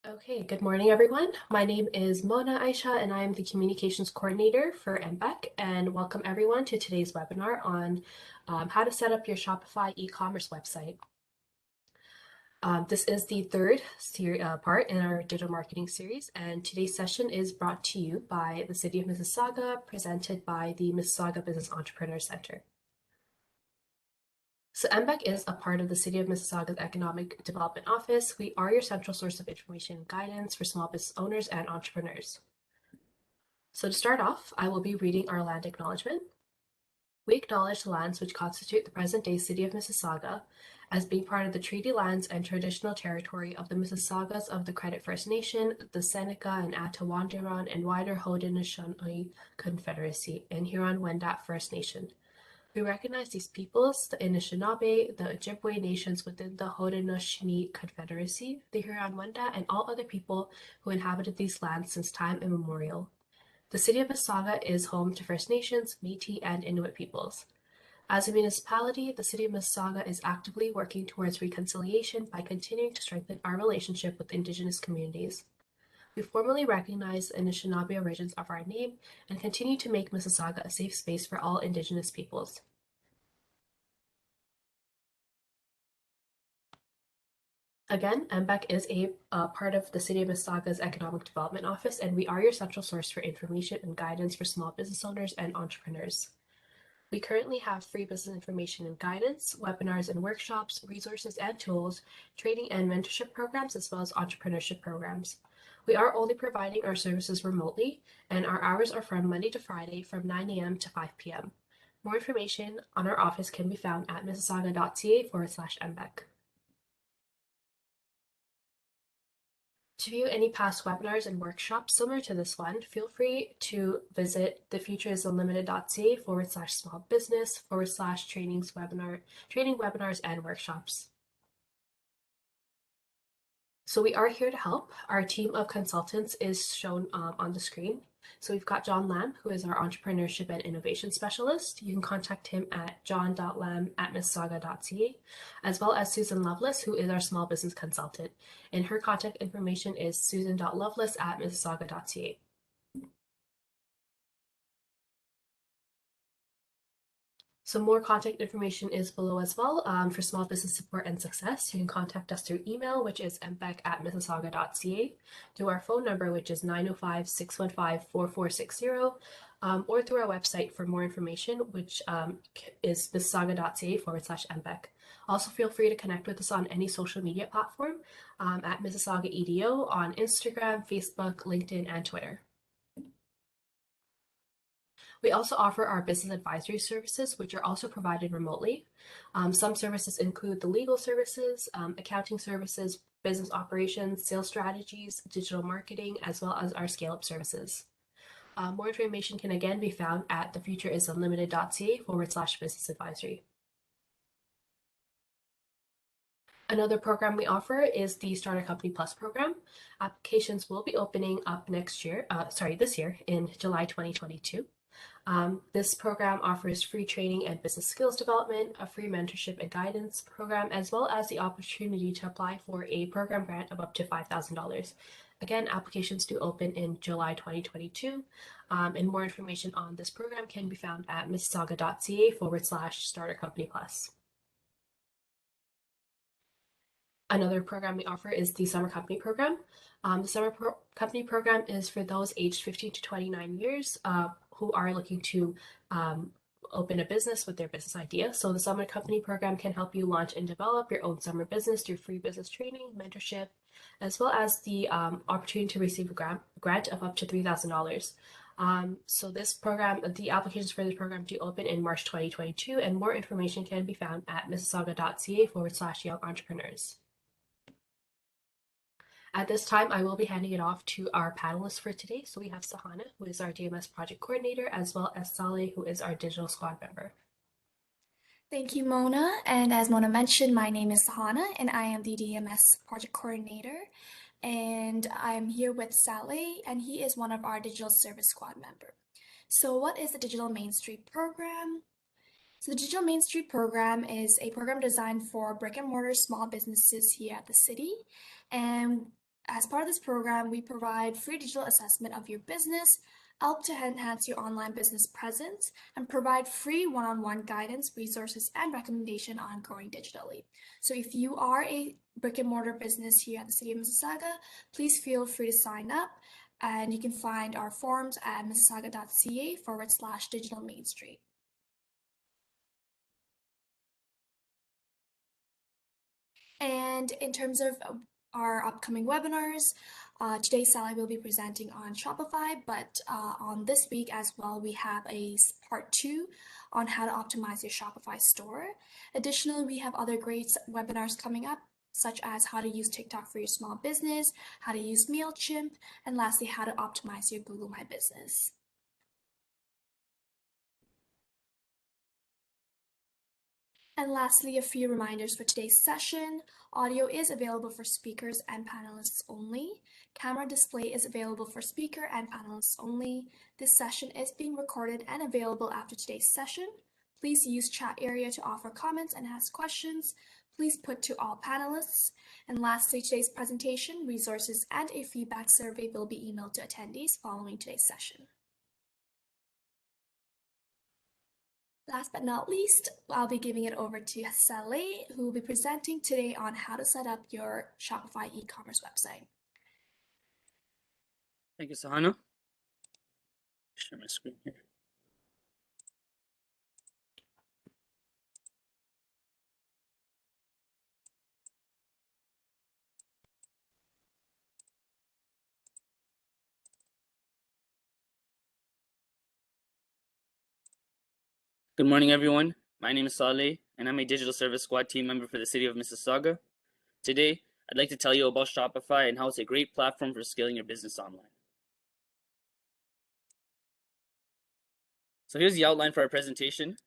Okay, good morning, everyone. My name is Mona Aisha, and I am the Communications Coordinator for MBEC. And welcome everyone to today's webinar on how to set up your Shopify e-commerce website. This is the third part in our digital marketing series, and today's session is brought to you by the City of Mississauga, presented by the Mississauga Business Entrepreneur Center. So MBEC is a part of the City of Mississauga's Economic Development Office. We are your central source of information and guidance for small business owners and entrepreneurs. So to start off, I will be reading our land acknowledgement. We acknowledge the lands which constitute the present-day City of Mississauga as being part of the treaty lands and traditional territory of the Mississaugas of the Credit First Nation, the Seneca and Attawandaron and wider Haudenosaunee Confederacy, and Huron-Wendat First Nation. We recognize these peoples, the Anishinaabe, the Ojibwe nations within the Haudenosaunee Confederacy, the Huron-Wendat, and all other people who inhabited these lands since time immemorial. The City of Mississauga is home to First Nations, Métis, and Inuit peoples. As a municipality, the City of Mississauga is actively working towards reconciliation by continuing to strengthen our relationship with Indigenous communities. We formally recognize the Anishinaabe origins of our name and continue to make Mississauga a safe space for all Indigenous peoples. Again, MBEC is a part of the City of Mississauga's Economic Development Office, and we are your central source for information and guidance for small business owners and entrepreneurs. We currently have free business information and guidance, webinars and workshops, resources and tools, training and mentorship programs, as well as entrepreneurship programs. We are only providing our services remotely, and our hours are from Monday to Friday from 9 a.m. to 5 p.m. More information on our office can be found at mississauga.ca/MBEC. To view any past webinars and workshops similar to this one, feel free to visit thefutureisunlimited.ca/small business/training webinars and workshops. So we are here to help. Our team of consultants is shown on the screen. So we've got John Lamb, who is our entrepreneurship and innovation specialist. You can contact him at john.lamb@mississauga.ca, as well as Susan Lovelace, who is our small business consultant. And her contact information is susan.lovelace@mississauga.ca. So more contact information is below as well for small business support and success. You can contact us through email, which is mbec@mississauga.ca, through our phone number, which is 905-615-4460, or through our website for more information, which is mississauga.ca/mbec. Also, feel free to connect with us on any social media platform at Mississauga EDO on Instagram, Facebook, LinkedIn, and Twitter. We also offer our business advisory services, which are also provided remotely. Some services include the legal services, accounting services, business operations, sales strategies, digital marketing, as well as our scale-up services. More information can again be found at thefutureisunlimited.ca/business advisory. Another program we offer is the Starter Company Plus program. Applications will be opening up this year in July 2022. This program offers free training and business skills development, a free mentorship and guidance program, as well as the opportunity to apply for a program grant of up to $5,000. Again, applications do open in July 2022, and more information on this program can be found at mississauga.ca/Starter Company Plus. Another program we offer is the Summer Company Program. The Summer Company Program is for those aged 15 to 29 years who are looking to open a business with their business idea. So the Summer Company Program can help you launch and develop your own summer business through free business training, mentorship, as well as the opportunity to receive a grant of up to $3,000. So this program, the applications for this program do open in March 2022, and more information can be found at mississauga.ca/young entrepreneurs. At this time, I will be handing it off to our panelists for today. So we have Sahana, who is our DMS project coordinator, as well as Saleh, who is our digital squad member. Thank you, Mona. And as Mona mentioned, my name is Sahana, and I am the DMS project coordinator. And I'm here with Saleh, and he is one of our digital service squad member. So what is the Digital Main Street program? So the Digital Main Street program is a program designed for brick and mortar small businesses here at the city. And As part of this program, we provide free digital assessment of your business, help to enhance your online business presence, and provide free one-on-one guidance, resources, and recommendation on growing digitally. So if you are a brick and mortar business here at the City of Mississauga, please feel free to sign up, and you can find our forms at mississauga.ca/digital main street. And in terms of our upcoming webinars, today Sally will be presenting on Shopify, but on this week as well, we have a part 2 on how to optimize your Shopify store. Additionally, we have other great webinars coming up, such as how to use TikTok for your small business, how to use MailChimp, and lastly, how to optimize your Google My Business. And lastly, a few reminders for today's session. Audio is available for speakers and panelists only. Camera display is available for speaker and panelists only. This session is being recorded and available after today's session. Please use chat area to offer comments and ask questions. Please put to all panelists. And lastly, today's presentation, resources, and a feedback survey will be emailed to attendees following today's session. Last but not least, I'll be giving it over to Sally, who will be presenting today on how to set up your Shopify e-commerce website. Thank you, Sahana. Share my screen here. Good morning, everyone. My name is Saleh, and I'm a Digital Service Squad team member for the City of Mississauga. Today, I'd like to tell you about Shopify and how it's a great platform for scaling your business online. So here's the outline for our presentation.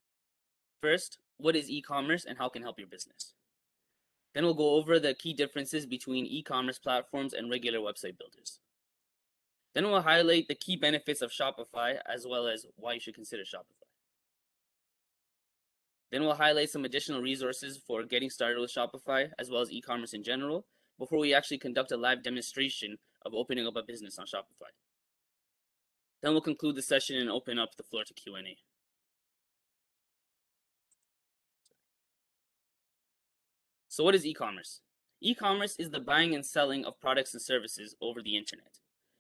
First, what is e-commerce and how it can help your business? Then we'll go over the key differences between e-commerce platforms and regular website builders. Then we'll highlight the key benefits of Shopify as well as why you should consider Shopify. Then we'll highlight some additional resources for getting started with Shopify, as well as e-commerce in general, before we actually conduct a live demonstration of opening up a business on Shopify. Then we'll conclude the session and open up the floor to Q&A. So what is e-commerce? E-commerce is the buying and selling of products and services over the internet.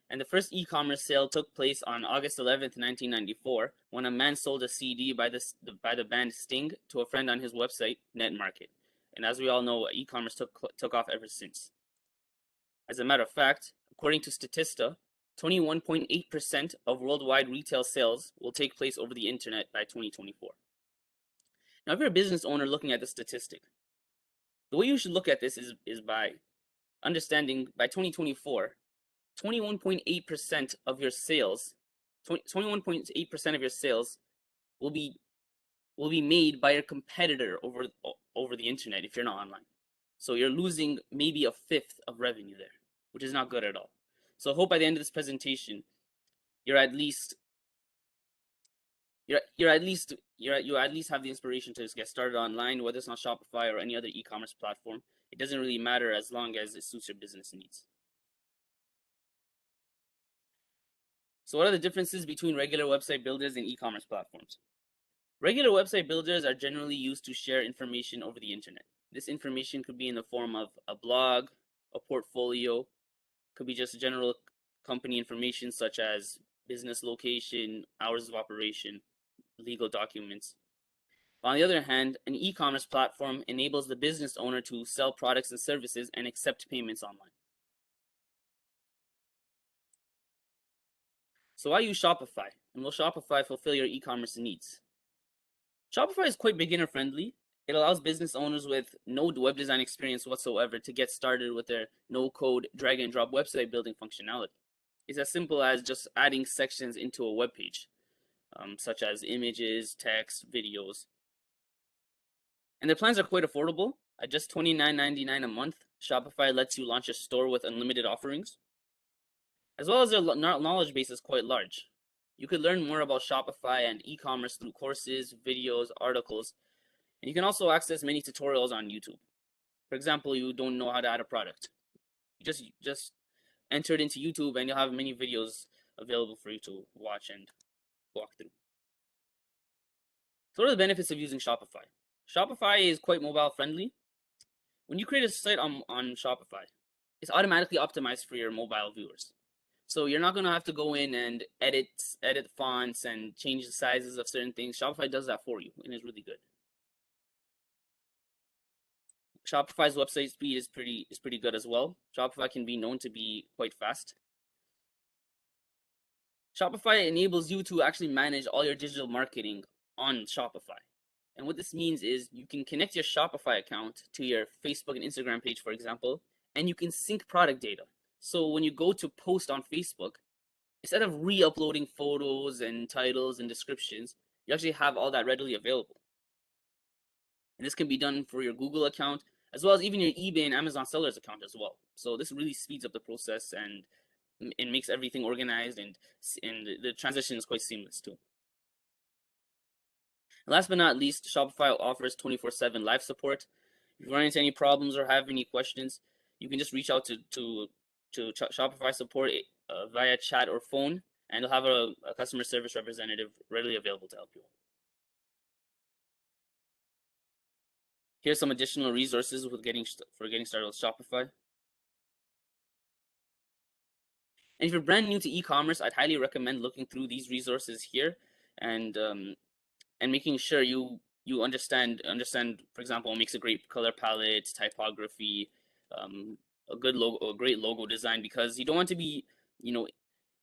And the first e-commerce sale took place on August 11th, 1994, when a man sold a CD by the band Sting to a friend on his website, NetMarket. And as we all know, e-commerce took off ever since. As a matter of fact, according to Statista, 21.8% of worldwide retail sales will take place over the internet by 2024. Now, if you're a business owner looking at this statistic, the way you should look at this is by understanding by 2024, 21.8% of your sales, 21.8% of your sales will be made by a competitor over the internet if you're not online. So you're losing maybe a fifth of revenue there, which is not good at all. So I hope by the end of this presentation, you at least have the inspiration to just get started online, whether it's on Shopify or any other e-commerce platform. It doesn't really matter as long as it suits your business needs. So what are the differences between regular website builders and e-commerce platforms? Regular website builders are generally used to share information over the internet. This information could be in the form of a blog, a portfolio, could be just general company information such as business location, hours of operation, legal documents. On the other hand, an e-commerce platform enables the business owner to sell products and services and accept payments online. So why use Shopify? And will Shopify fulfill your e-commerce needs? Shopify is quite beginner friendly. It allows business owners with no web design experience whatsoever to get started with their no-code drag and drop website building functionality. It's as simple as just adding sections into a web page, such as images, text, videos. And their plans are quite affordable. At just $29.99 a month, Shopify lets you launch a store with unlimited offerings. As well as their knowledge base is quite large. You could learn more about Shopify and e-commerce through courses, videos, articles, and you can also access many tutorials on YouTube. For example, you don't know how to add a product. You just enter it into YouTube, and you'll have many videos available for you to watch and walk through. So what are the benefits of using Shopify? Shopify is quite mobile friendly. When you create a site on Shopify, it's automatically optimized for your mobile viewers. So you're not gonna have to go in and edit fonts and change the sizes of certain things. Shopify does that for you, and it's really good. Shopify's website speed is pretty good as well. Shopify can be known to be quite fast. Shopify enables you to actually manage all your digital marketing on Shopify. And what this means is you can connect your Shopify account to your Facebook and Instagram page, for example, and you can sync product data. So when you go to post on Facebook, instead of re-uploading photos and titles and descriptions, you actually have all that readily available. And this can be done for your Google account, as well as even your eBay and Amazon sellers account as well. So this really speeds up the process, and it makes everything organized, and the transition is quite seamless too. And last but not least, Shopify offers 24/7 live support. If you run into any problems or have any questions, you can just reach out to Shopify support via chat or phone, and they'll have a customer service representative readily available to help you. Here's some additional resources for getting started with Shopify. And if you're brand new to e-commerce, I'd highly recommend looking through these resources here, and making sure you understand, for example, what makes a great color palette, typography, a great logo design, because you don't want to be, in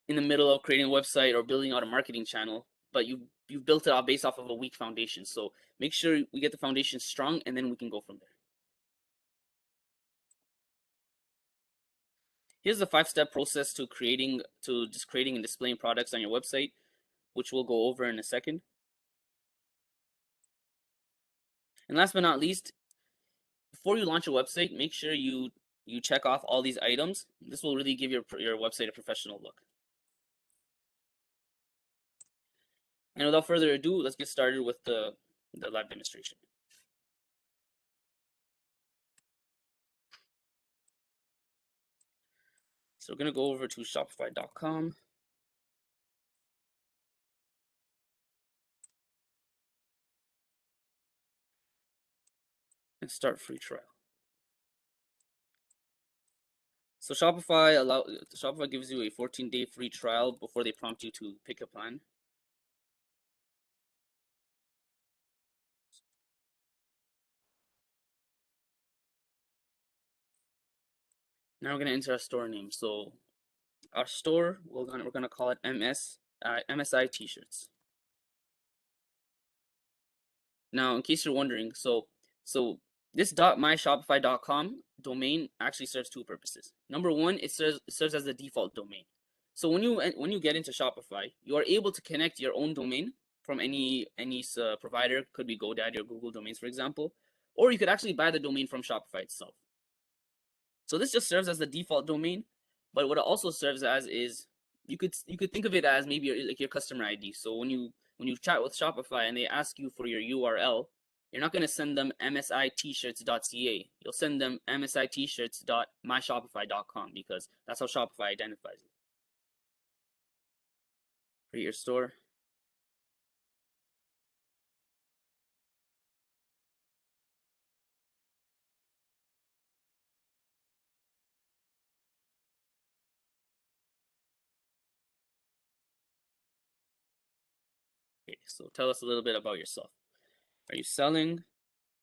the middle of creating a website or building out a marketing channel, but you've built it out based off of a weak foundation. So make sure we get the foundation strong, and then we can go from there. Here's the 5-step process to creating and displaying products on your website, which we'll go over in a second. And last but not least, before you launch a website, make sure you check off all these items. This will really give your website a professional look. And without further ado, let's get started with the live demonstration. So we're going to go over to shopify.com. And start free trial. So Shopify gives you a 14-day free trial before they prompt you to pick a plan. Now we're going to enter our store name. So our store, we're going to call it MSI T-shirts. Now, in case you're wondering, so this .myshopify.com domain actually serves two purposes. Number one, it serves as the default domain. So when you get into Shopify, you are able to connect your own domain from any provider. Could be GoDaddy or Google Domains, for example, or you could actually buy the domain from Shopify itself. So this just serves as the default domain, but what it also serves as is you could think of it as maybe like your customer ID. So when you chat with Shopify and they ask you for your URL, you're not going to send them msitshirts.ca. You'll send them msitshirts.myshopify.com, because that's how Shopify identifies it. Create your store. Okay, so tell us a little bit about yourself. Are you selling?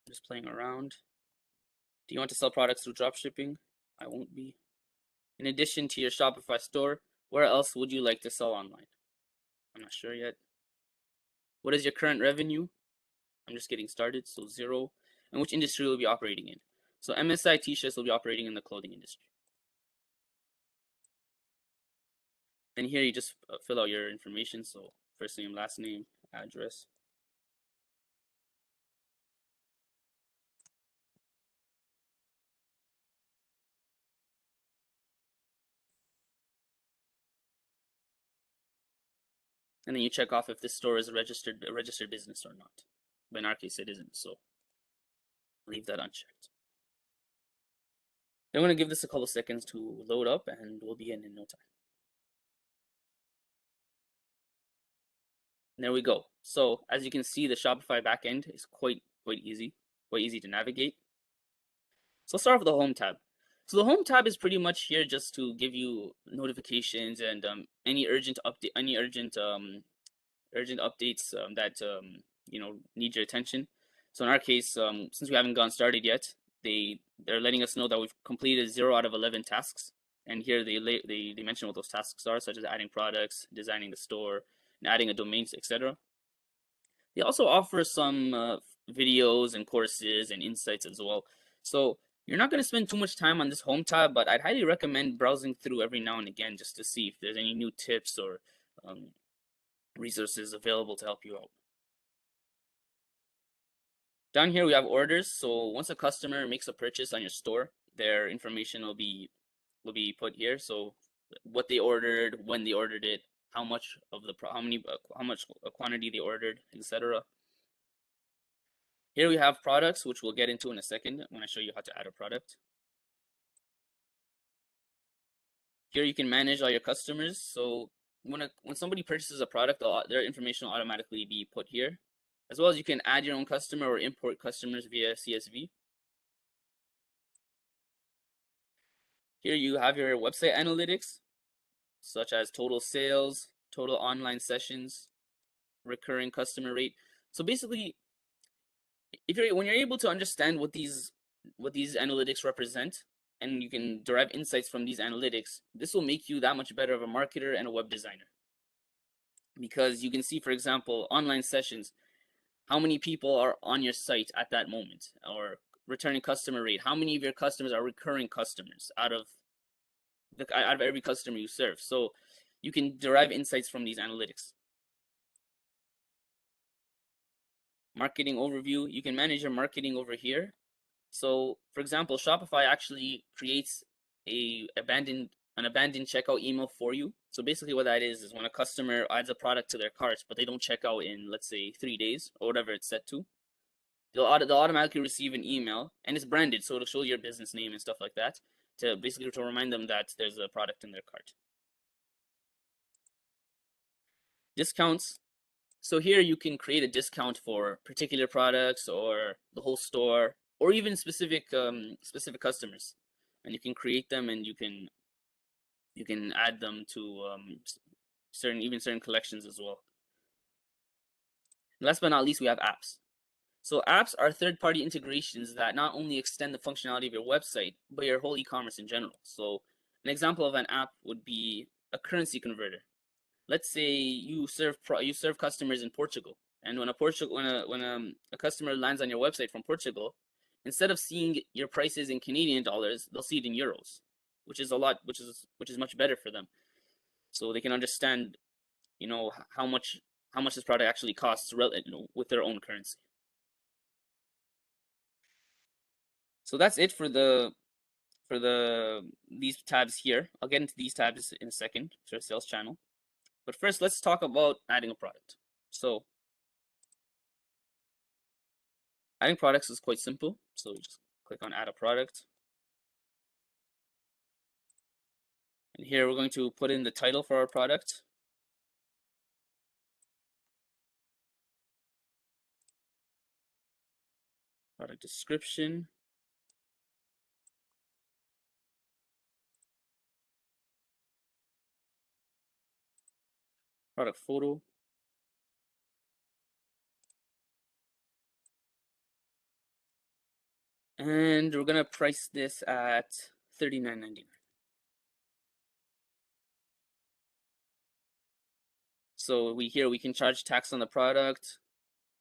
Just playing around? Do you want to sell products through dropshipping? I won't be. In addition to your Shopify store, where else would you like to sell online? I'm not sure yet. What is your current revenue? I'm just getting started, so 0. And which industry will you be operating in? So MSI T-shirts will be operating in the clothing industry. And here you just fill out your information, so first name, last name, address. And then you check off if this store is a registered business or not. But in our case, it isn't, so leave that unchecked. I'm going to give this a couple seconds to load up, and we'll be in no time. And there we go. So as you can see, the Shopify backend is quite easy to navigate. So let's start with the home tab. So the home tab is pretty much here just to give you notifications and any urgent updates that need your attention. So in our case, since we haven't gotten started yet, they're letting us know that we've completed 0 out of 11 tasks. And here they mention what those tasks are, such as adding products, designing the store, and adding a domain, etc. They also offer some videos and courses and insights as well. So you're not going to spend too much time on this home tab, but I'd highly recommend browsing through every now and again just to see if there's any new tips or resources available to help you out. Down here we have orders. So once a customer makes a purchase on your store, their information will be put here. So what they ordered, when they ordered it, how much quantity they ordered, etc. Here we have products, which we'll get into in a second when I show you how to add a product. Here you can manage all your customers. So when somebody purchases a product, their information will automatically be put here. As well as you can add your own customer or import customers via CSV. Here you have your website analytics, such as total sales, total online sessions, recurring customer rate. So basically, when you're able to understand what these analytics represent, and you can derive insights from these analytics, this will make you that much better of a marketer and a web designer. Because you can see, for example, online sessions, how many people are on your site at that moment, or returning customer rate, how many of your customers are recurring customers out of every customer you serve. So you can derive insights from these analytics. Marketing overview, you can manage your marketing over here. So for example, Shopify actually creates an abandoned checkout email for you. So basically what that is when a customer adds a product to their cart, but they don't check out in, let's say, 3 days or whatever it's set to, they'll automatically receive an email, and it's branded, so it'll show your business name and stuff like that, to remind them that there's a product in their cart. Discounts. So here you can create a discount for particular products or the whole store, or even specific customers, and you can create them, and you can add them to certain collections as well. And last but not least, we have apps. So apps are third-party integrations that not only extend the functionality of your website, but your whole e-commerce in general. So an example of an app would be a currency converter. Let's say you serve customers in Portugal, and when a customer lands on your website from Portugal, instead of seeing your prices in Canadian dollars, they'll see it in euros, which is much better for them. So they can understand, how much this product actually costs, with their own currency. So that's it for these tabs here. I'll get into these tabs in a second for sales channel. But first, let's talk about adding a product. So adding products is quite simple. So we just click on add a product. And here we're going to put in the title for our product. Product description. Product photo. And we're gonna price this at $39.99. So we can charge tax on the product.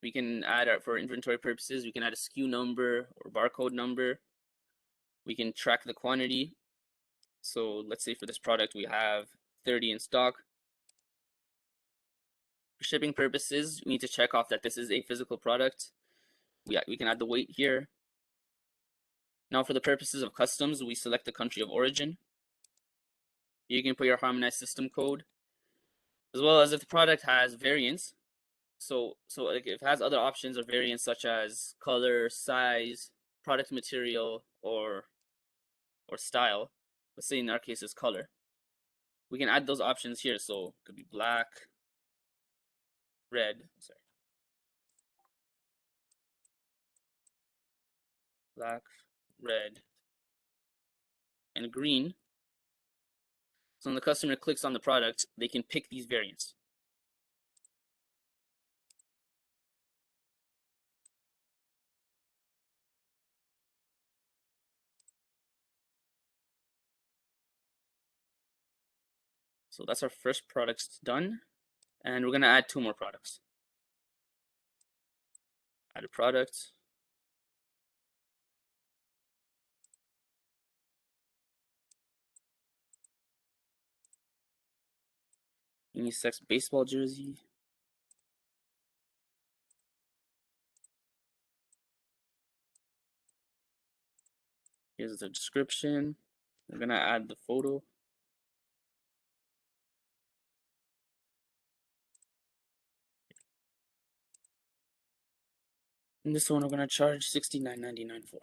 We can add for inventory purposes, we can add a SKU number or barcode number. We can track the quantity. So let's say for this product we have 30 in stock. For shipping purposes, we need to check off that this is a physical product. We can add the weight here. Now for the purposes of customs, we select the country of origin. You can put your harmonized system code, as well as if the product has variants. So like if it has other options or variants such as color, size, product material, or or style, let's say in our case is color, we can add those options here. So it could be black, red, sorry, black, red, and green. So when the customer clicks on the product, they can pick these variants. So that's our first product done. And we're going to add 2 more products. Add a product. Unisex baseball jersey. Here's the description. We're going to add the photo. And this one we're going to charge $69.99 for.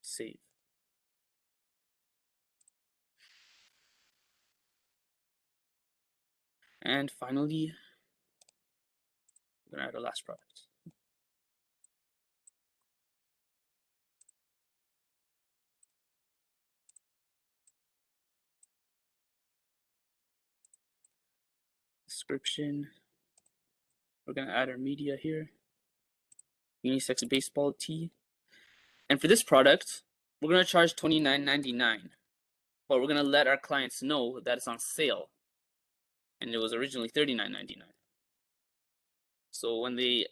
Save. And finally, we're going to add our last product. Description. We're going to add our media here. Unisex baseball tee. And for this product, we're going to charge $29.99. But we're going to let our clients know that it's on sale. And it was originally $39.99. So when they're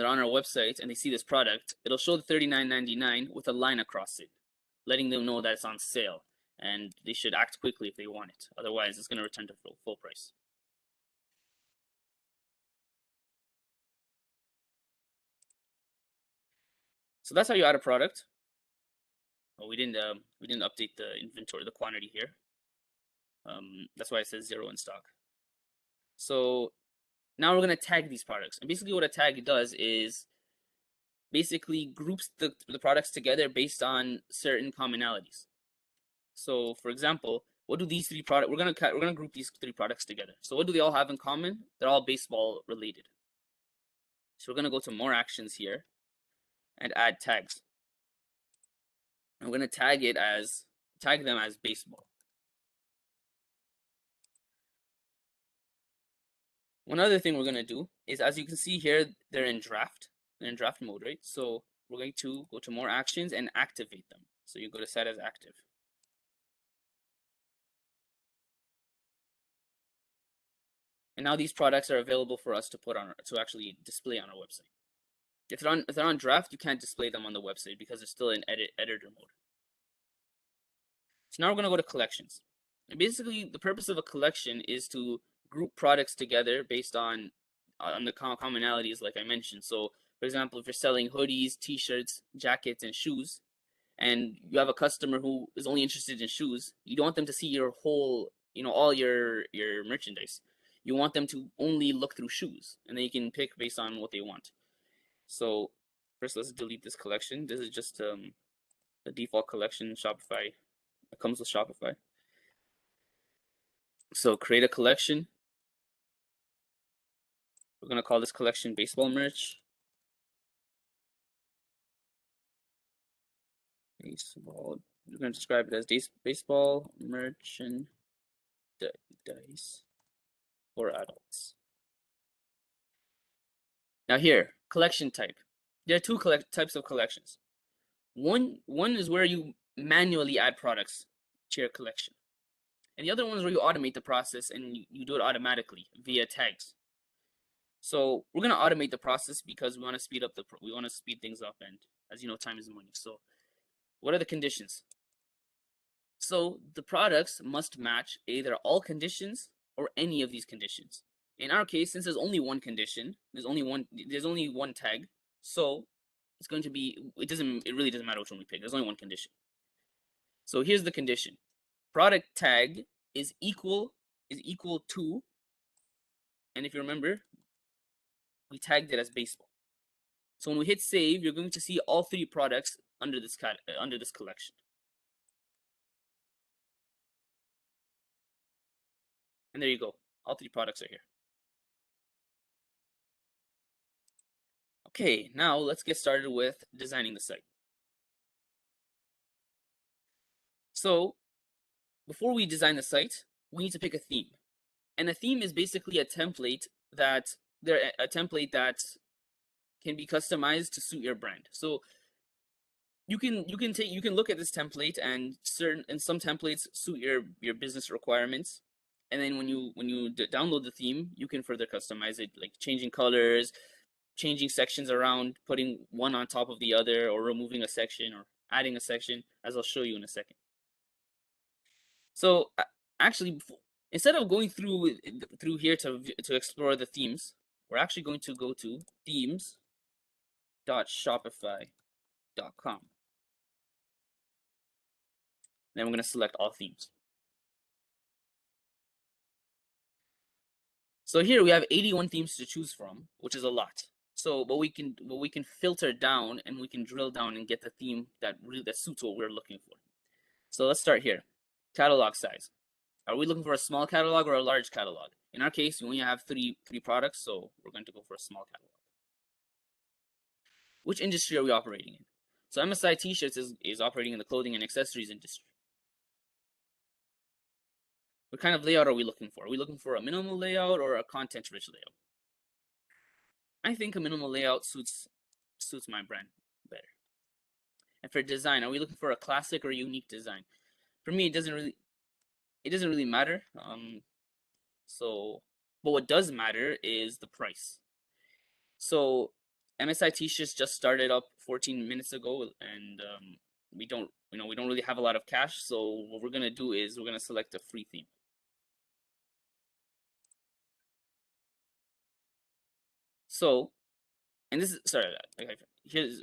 on our website and they see this product, it'll show the $39.99 with a line across it, letting them know that it's on sale, and they should act quickly if they want it. Otherwise, it's going to return to full price. So that's how you add a product. Oh, we didn't update the inventory, the quantity here. That's why it says 0 in stock. So now we're going to tag these products. And basically what a tag does is basically groups the products together based on certain commonalities. So for example, what do these 3 products, we're gonna group these 3 products together. So what do they all have in common? They're all baseball related. So we're gonna go to more actions here and add tags. And we're gonna tag them as baseball. One other thing we're gonna do is, as you can see here, they're in draft mode, right? So we're going to go to more actions and activate them. So you go to set as active. And now these products are available for us to actually display on our website. If they're on draft, you can't display them on the website because they're still in editor mode. So now we're going to go to collections. And basically, the purpose of a collection is to group products together based on the commonalities, like I mentioned. So, for example, if you're selling hoodies, t-shirts, jackets, and shoes, and you have a customer who is only interested in shoes, you don't want them to see your whole, all your merchandise. You want them to only look through shoes, and then you can pick based on what they want. So first, let's delete this collection. This is just the default collection. Shopify. It comes with Shopify. So create a collection. We're gonna call this collection baseball merch. Baseball. We're gonna describe it as baseball merchandise for adults. Now here, collection type. There are 2 types of collections. One is where you manually add products to your collection. And the other one is where you automate the process and you do it automatically via tags. So we're going to automate the process because we want to speed things up, and as you know, time is money. So what are the conditions? So the products must match either all conditions or any of these conditions. In our case, since there's only one condition, there's only one tag, so it's going to be, it really doesn't matter which one we pick. There's only one condition. So here's the condition. Product tag is equal to, and if you remember, we tagged it as baseball. So when we hit save, you're going to see all 3 products under this collection. And there you go. All 3 products are here. Okay, now let's get started with designing the site. So before we design the site, we need to pick a theme. And a theme is basically a template that can be customized to suit your brand. So you can look at this template, and some templates suit your business requirements. And then when you download the theme, you can further customize it, like changing colors, changing sections around, putting one on top of the other, or removing a section or adding a section, as I'll show you in a second. So actually, instead of going through here to explore the themes, we're actually going to go to themes.shopify.com. Then we're going to select all themes. So here we have 81 themes to choose from, which is a lot. So, but we can filter down, and we can drill down and get the theme that suits what we're looking for. So let's start here. Catalog size. Are we looking for a small catalog or a large catalog? In our case, we only have three products, so we're going to go for a small catalog. Which industry are we operating in? So MSI T-shirts is operating in the clothing and accessories industry. What kind of layout are we looking for? Are we looking for a minimal layout or a content-rich layout? I think a minimal layout suits my brand better. And for design, are we looking for a classic or unique design? For me, it doesn't really matter. But what does matter is the price. So MSI T-shirts just started up 14 minutes ago, and we don't really have a lot of cash. So what we're gonna do is we're gonna select a free theme. So, and this is here's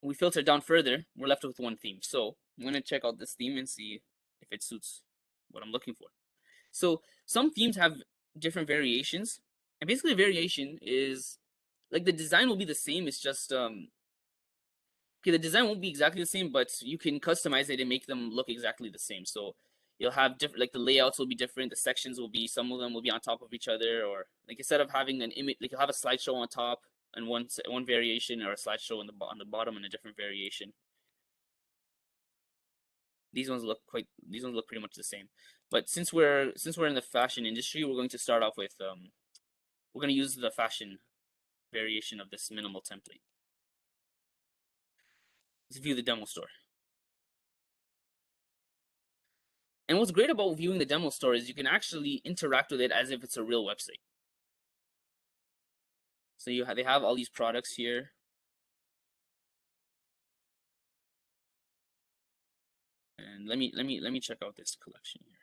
we filter down further. We're left with one theme. So I'm gonna check out this theme and see if it suits what I'm looking for. So some themes have different variations, and basically the variation is like the design will be the same. It's just okay, the design won't be exactly the same, but you can customize it and make them look exactly the same. So you'll have different, like the layouts will be different. The sections will be, some of them will be on top of each other, or like instead of having an image, like you'll have a slideshow on top and one variation, or a slideshow on the bottom and a different variation. These ones look pretty much the same. But since we're in the fashion industry, we're going to start off with we're going to use the fashion variation of this minimal template. Let's view the demo store. And what's great about viewing the demo store is you can actually interact with it as if it's a real website. So they have all these products here. And let me check out this collection here.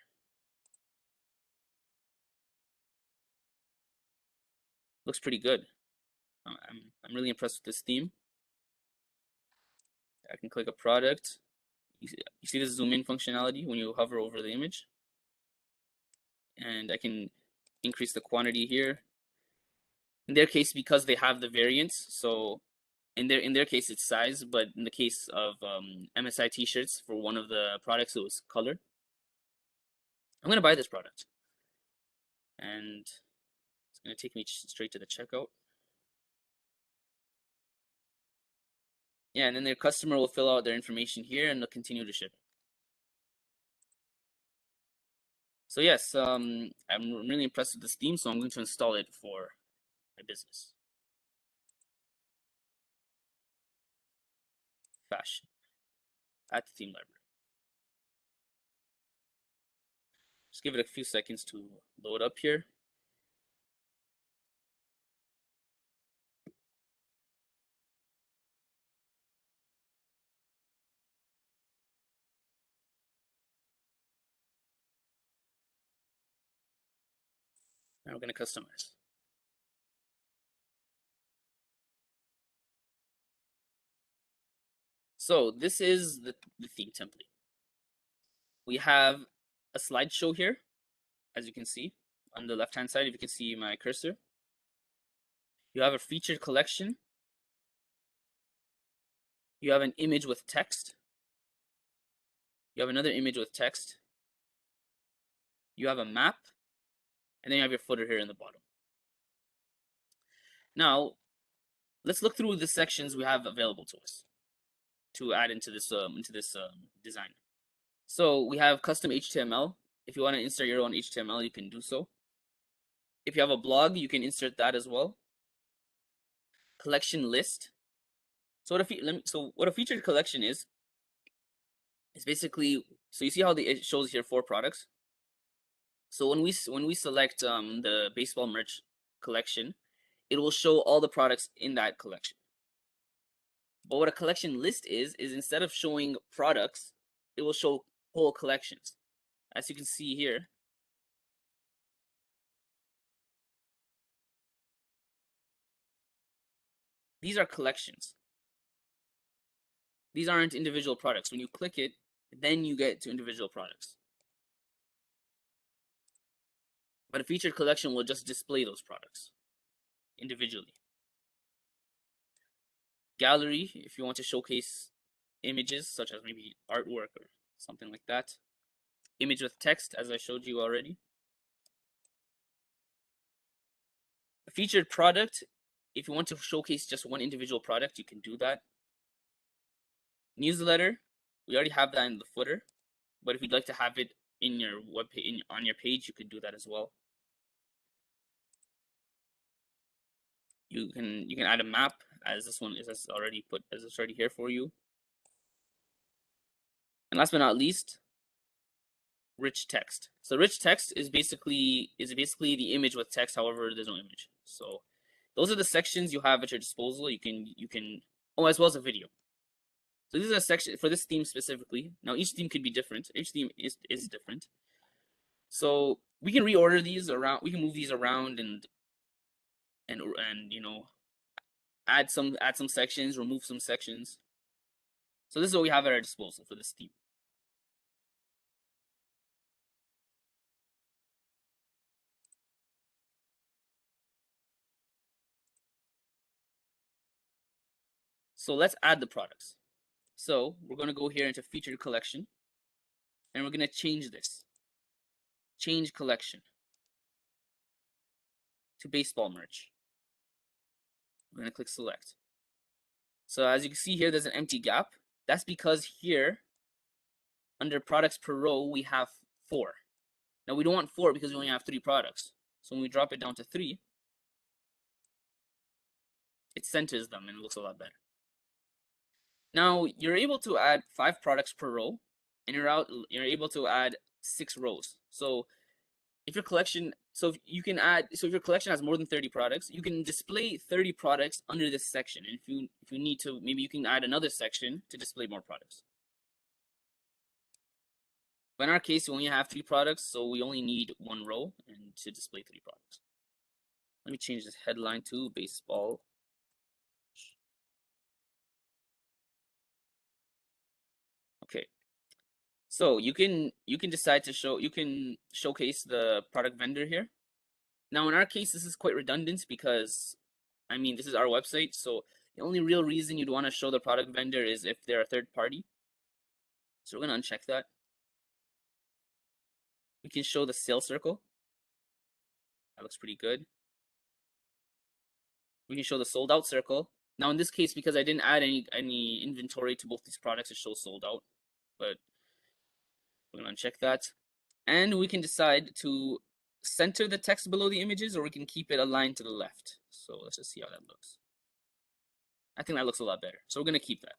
Looks pretty good. I'm really impressed with this theme. I can click a product. You see this zoom in functionality when you hover over the image, and I can increase the quantity here. In their case, because they have the variants, so in their case it's size, but in the case of MSI T-shirts, for one of the products it was color. I'm gonna buy this product, and it's gonna take me straight to the checkout. Yeah, and then their customer will fill out their information here, and they'll continue to ship. So yes, I'm really impressed with this theme, so I'm going to install it for my business. Fashion. Add the theme library. Just give it a few seconds to load up here. Now we're going to customize. So this is the theme template. We have a slideshow here, as you can see on the left hand side, if you can see my cursor. You have a featured collection, you have an image with text. You have another image with text. You have a map, and then you have your footer here in the bottom. Now, let's look through the sections we have available to us to add into this design. So we have custom HTML. If you want to insert your own HTML, you can do so. If you have a blog, you can insert that as well. Collection list. So what a featured collection is basically, so you see how it shows here 4 products. So when we select the baseball merch collection, it will show all the products in that collection. But what a collection list is instead of showing products, it will show whole collections. As you can see here, these are collections. These aren't individual products. When you click it, then you get to individual products. But a featured collection will just display those products individually. Gallery, if you want to showcase images such as maybe artwork or something like that. Image with text, as I showed you already. A featured product, if you want to showcase just one individual product, you can do that. Newsletter, we already have that in the footer, but if you'd like to have it in your web page, on your page, you could do that as well. You can add a map, as this one is already here for you. And last but not least, rich text. So rich text is basically the image with text. However, there's no image. So those are the sections you have at your disposal. You can as well as a video. So this is a section for this theme specifically. Now each theme could be different. Each theme is different. So we can reorder these around. We can move these around and add some sections, remove some sections. So this is what we have at our disposal for this theme. So let's add the products. So we're going to go here into featured collection, and we're going to change this. Change collection to baseball merch. We're going to click select. So as you can see here, there's an empty gap. That's because here, under products per row, we have 4. Now we don't want 4 because we only have 3 products. So when we drop it down to 3, it centers them and it looks a lot better. Now you're able to add 5 products per row, and you're able to add 6 rows. So if your collection has more than 30 products, you can display 30 products under this section. And if you need to, maybe you can add another section to display more products. But in our case, we only have 3 products, so we only need 1 row and to display 3 products. Let me change this headline to baseball. Okay. So you can decide to showcase the product vendor here. Now in our case, this is quite redundant because this is our website, so the only real reason you'd want to show the product vendor is if they're a third party. So we're gonna uncheck that. We can show the sales circle. That looks pretty good. We can show the sold out circle. Now in this case, because I didn't add any inventory to both these products, it shows sold out. But we're gonna uncheck that. And we can decide to center the text below the images, or we can keep it aligned to the left. So let's just see how that looks. I think that looks a lot better. So we're gonna keep that.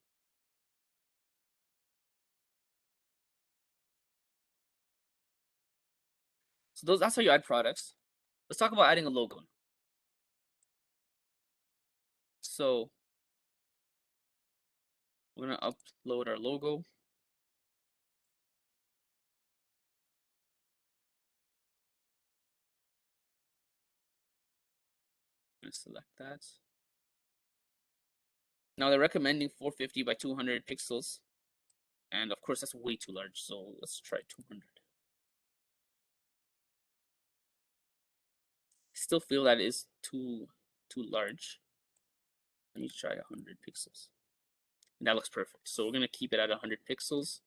So that's how you add products. Let's talk about adding a logo. So we're gonna upload our logo. I'm gonna select that. Now they're recommending 450 by 200 pixels. And of course that's way too large, so let's try 200. Still feel that is too large. Let me try 100 pixels. That looks perfect. So we're gonna keep it at 100 pixels.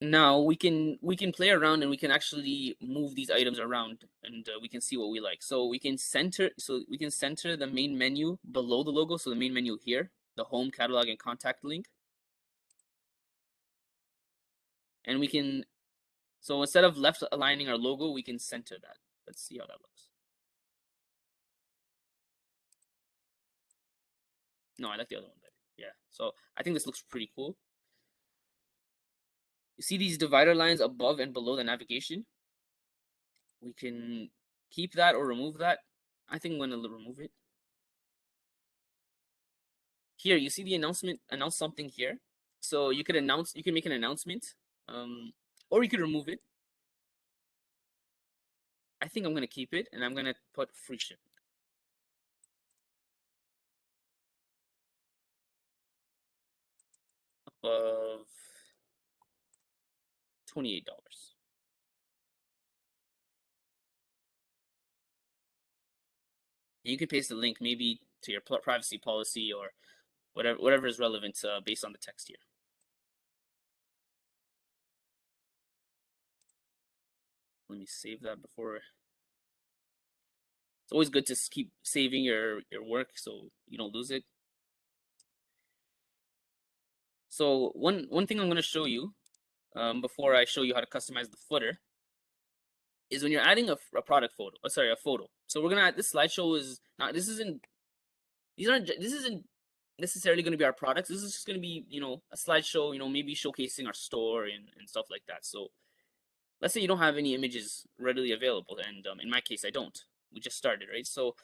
Now we can play around and we can actually move these items around, and we can see what we like. So we can center the main menu below the logo. So the main menu here, the home, catalog, and contact link. And we can, so instead of left aligning our logo, we can center that. Let's see how that looks. No, I like the other one better. Yeah, so I think this looks pretty cool. You see these divider lines above and below the navigation? We can keep that or remove that. I think I'm gonna remove it. Here, you see the announce something here. So you can make an announcement, or you could remove it. I think I'm gonna keep it, and I'm gonna put free shipping. Of $28. And you can paste the link maybe to your privacy policy or whatever is relevant based on the text here. Let me save that before. It's always good to keep saving your work so you don't lose it. So one thing I'm going to show you before I show you how to customize the footer is when you're adding a product photo. Sorry, a photo. So we're gonna add this slideshow is not. This isn't necessarily going to be our products. This is just going to be a slideshow. Maybe showcasing our store and stuff like that. So let's say you don't have any images readily available, and in my case, I don't. We just started, right? So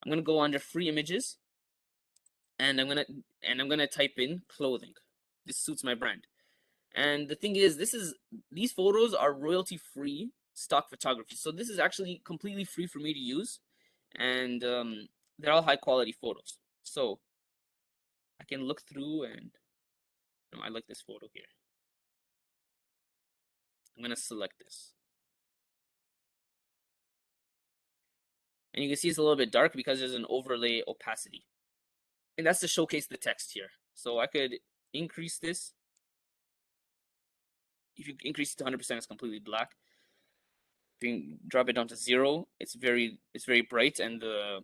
I'm gonna go under free images, and I'm gonna type in clothing. This suits my brand. And the thing is, these photos are royalty free stock photography. So this is actually completely free for me to use, and they're all high quality photos. So I can look through, and I like this photo here. I'm gonna select this. And you can see it's a little bit dark because there's an overlay opacity. And that's to showcase the text here. So I could increase this. If you increase it to 100%, it's completely black. If you drop it down to 0, it's very bright, and the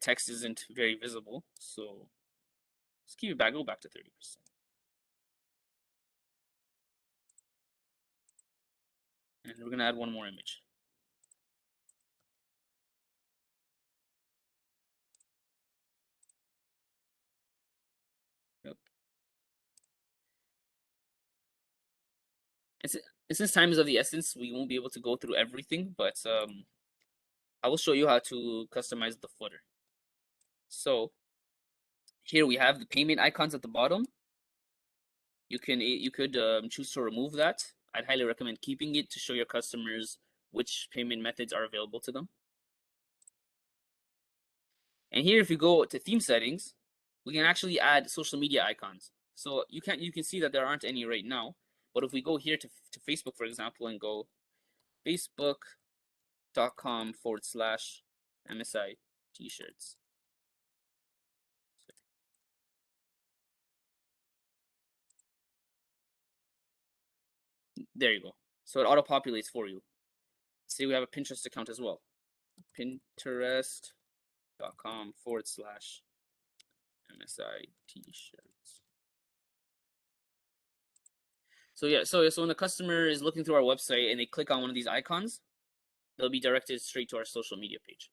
text isn't very visible. So let's keep it back, go back to 30%. And we're gonna add one more image. Yep. And since time is of the essence, we won't be able to go through everything, but I will show you how to customize the footer. So here we have the payment icons at the bottom. You could choose to remove that. I'd highly recommend keeping it to show your customers which payment methods are available to them. And here, if you go to theme settings, we can actually add social media icons. So you can see that there aren't any right now. But if we go here to Facebook, for example, and go facebook.com/MSI t-shirts. There you go. So it auto-populates for you. Say we have a Pinterest account as well. Pinterest.com/MSI t-shirts. So yeah, so when the customer is looking through our website and they click on one of these icons, they'll be directed straight to our social media page.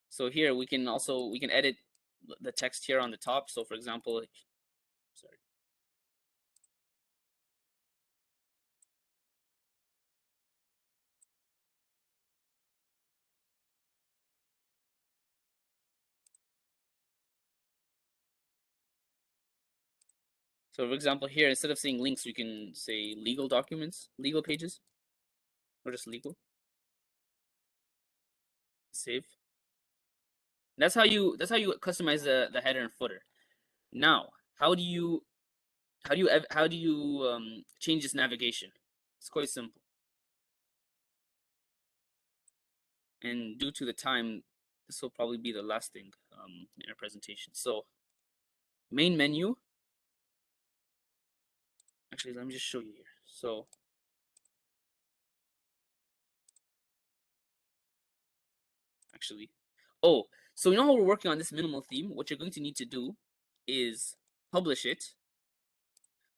So here we can edit the text here on the top. So for example, sorry. So for example, here, instead of saying links, we can say legal documents, legal pages, or just legal. Save. And that's how you customize the header and footer. Now, how do you change this navigation? It's quite simple. and due to the time, this will probably be the last thing in our presentation. So main menu. Actually, let me just show you here. So actually, oh, so you know how we're working on this minimal theme? What you're going to need to do is publish it.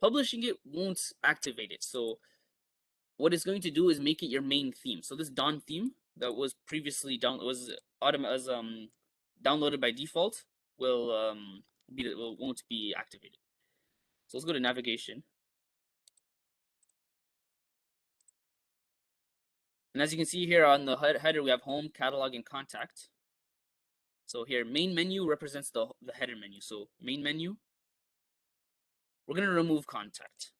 Publishing it won't activate it. So what it's going to do is make it your main theme. So this Dawn theme that was previously downloaded by default won't be activated. So let's go to navigation. And as you can see here on the header, we have home, catalog, and contact. So here, main menu represents the header menu. So main menu, we're going to remove contact.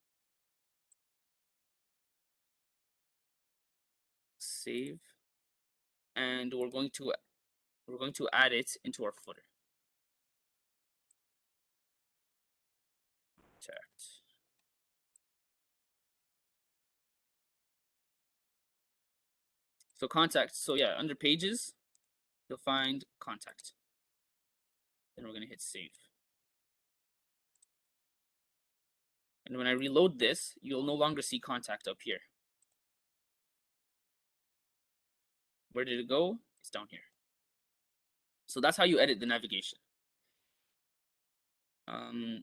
Save. And we're going to add it into our footer. Contact. So contact, so yeah, under pages, you'll find contact. Then we're going to hit save. And when I reload this, you'll no longer see contact up here. Where did it go? It's down here. So that's how you edit the navigation. I